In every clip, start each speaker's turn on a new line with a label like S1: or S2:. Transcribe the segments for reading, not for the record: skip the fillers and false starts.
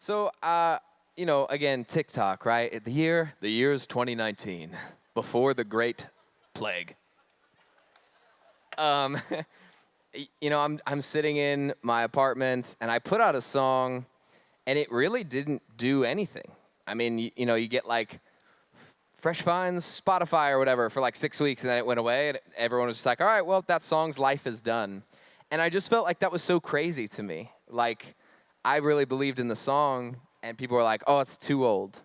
S1: So, again, TikTok, right? The year is 2019, before the Great Plague. I'm sitting in my apartment, and I put out a song, and it really didn't do anything. I mean, you get like Fresh Finds, Spotify, or whatever for like 6 weeks, and then it went away, and everyone was just like, all right, well, that song's life is done. And I just felt like that was so crazy to me. Like, I really believed in the song, and people were like, oh, it's too old.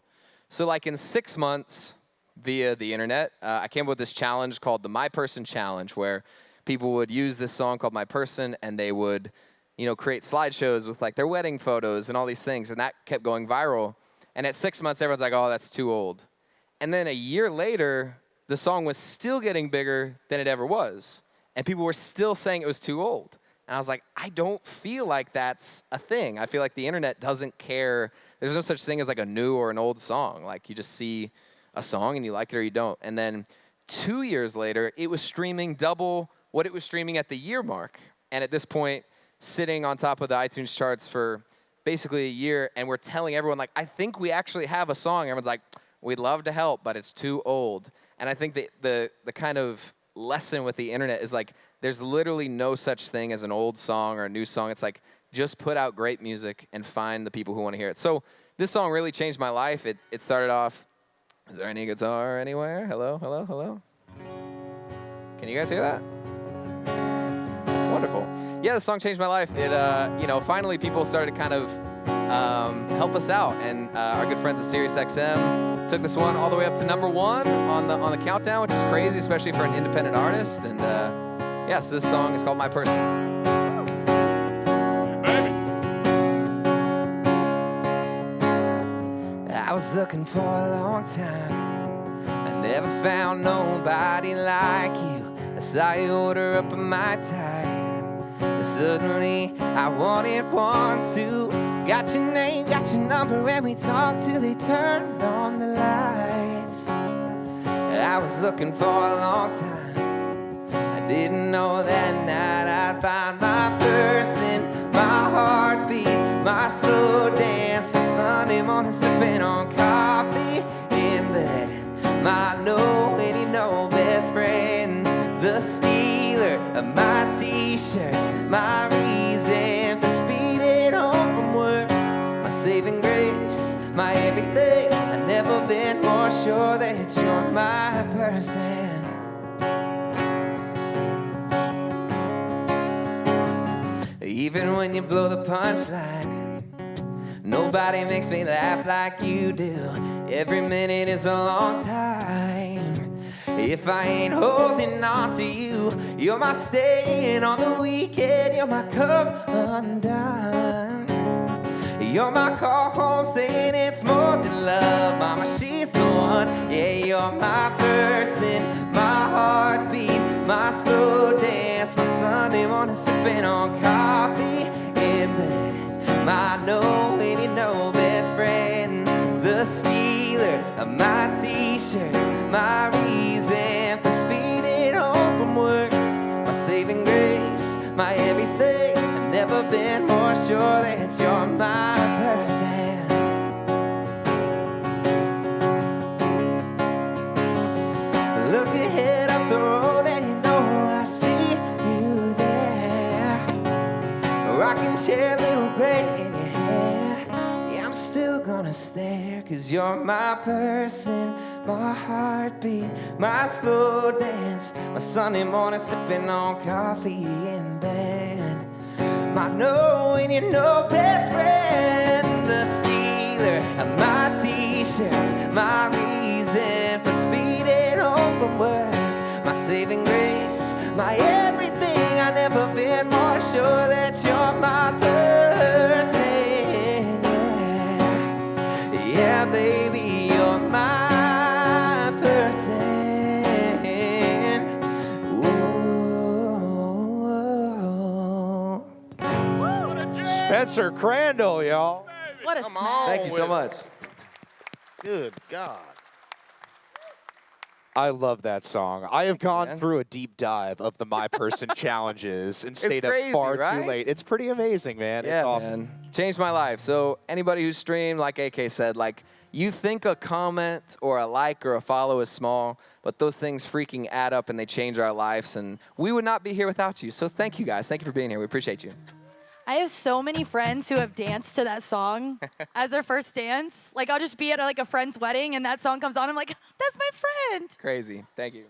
S1: So like in 6 months, via the internet, I came up with this challenge called the My Person Challenge, where people would use this song called My Person, and they would, create slideshows with like their wedding photos and all these things, and that kept going viral. And at 6 months, everyone's like, oh, that's too old. And then a year later, the song was still getting bigger than it ever was, and people were still saying it was too old. And I was like, I don't feel like that's a thing. I feel like the internet doesn't care. There's no such thing as like a new or an old song. Like, you just see a song and you like it or you don't. And then 2 years later, it was streaming double what it was streaming at the year mark. And at this point, sitting on top of the iTunes charts for basically a year, and we're telling everyone, like, I think we actually have a song. Everyone's like, we'd love to help, but it's too old. And I think the kind of lesson with the internet is like, there's literally no such thing as an old song or a new song. It's like, just put out great music and find the people who want to hear it. So this song really changed my life. It started off, is there any guitar anywhere? Hello, hello, hello? Can you guys hear that? Wonderful. Yeah, the song changed my life. It, finally people started to kind of help us out. And our good friends at SiriusXM took this one all the way up to #1 on the countdown, which is crazy, especially for an independent artist. And so this song is called My Person. I was looking for a long time. I never found nobody like you. I saw you order up a Mai Tai, and suddenly I wanted one too. Got your name, got your number, and we talked till they turned on the lights. I was looking for a long time. I didn't know that night I'd find my person, my heartbeat, my slow dance, my Sunday morning sipping on coffee in bed, my best friend, the stealer of my t-shirts, my reason for speeding home from work, my saving grace, my everything. I've never been more sure that you're my person. Even when you blow the punchline, nobody makes me laugh like you do. Every minute is a long time. If I ain't holding on to you, you're my staying on the weekend. You're my cup undone. You're my call home saying it's more than love. Mama, she's the one. Yeah, you're my person, my heartbeat, my slow dance, my Sunday morning sipping on coffee in bed, my best friend, the stealer of my t-shirts, my reason for speeding home from work, my saving grace, my everything. I've never been more sure that you're my person. Look ahead up the road and you know I see you there. Rocking chair, little gray in your hair. Yeah, I'm still gonna stare, 'cause you're my person, my heartbeat, my slow dance, my Sunday morning sipping on coffee in bed, my best friend, the stealer of my t-shirts, my reason for speeding home from work, my saving grace, my everything. I've never been more sure that you're my person. Yeah, baby, you're my person. Ooh.
S2: Spencer Crandall, y'all.
S3: What a
S2: Come
S3: smash.
S2: on
S1: Thank you so much.
S2: Good God. I love that song. I have gone through a deep dive of the My Person challenges and stayed up far too late. It's pretty amazing, man.
S1: Yeah,
S2: it's awesome.
S1: man. Changed my life. So anybody who streamed, like AK said, like you think a comment or a like or a follow is small, but those things freaking add up and they change our lives. And we would not be here without you. So thank you guys. Thank you for being here. We appreciate you.
S3: I have so many friends who have danced to that song as their first dance. Like I'll just be at like a friend's wedding and that song comes on. I'm like, that's my friend.
S1: Crazy. Thank you.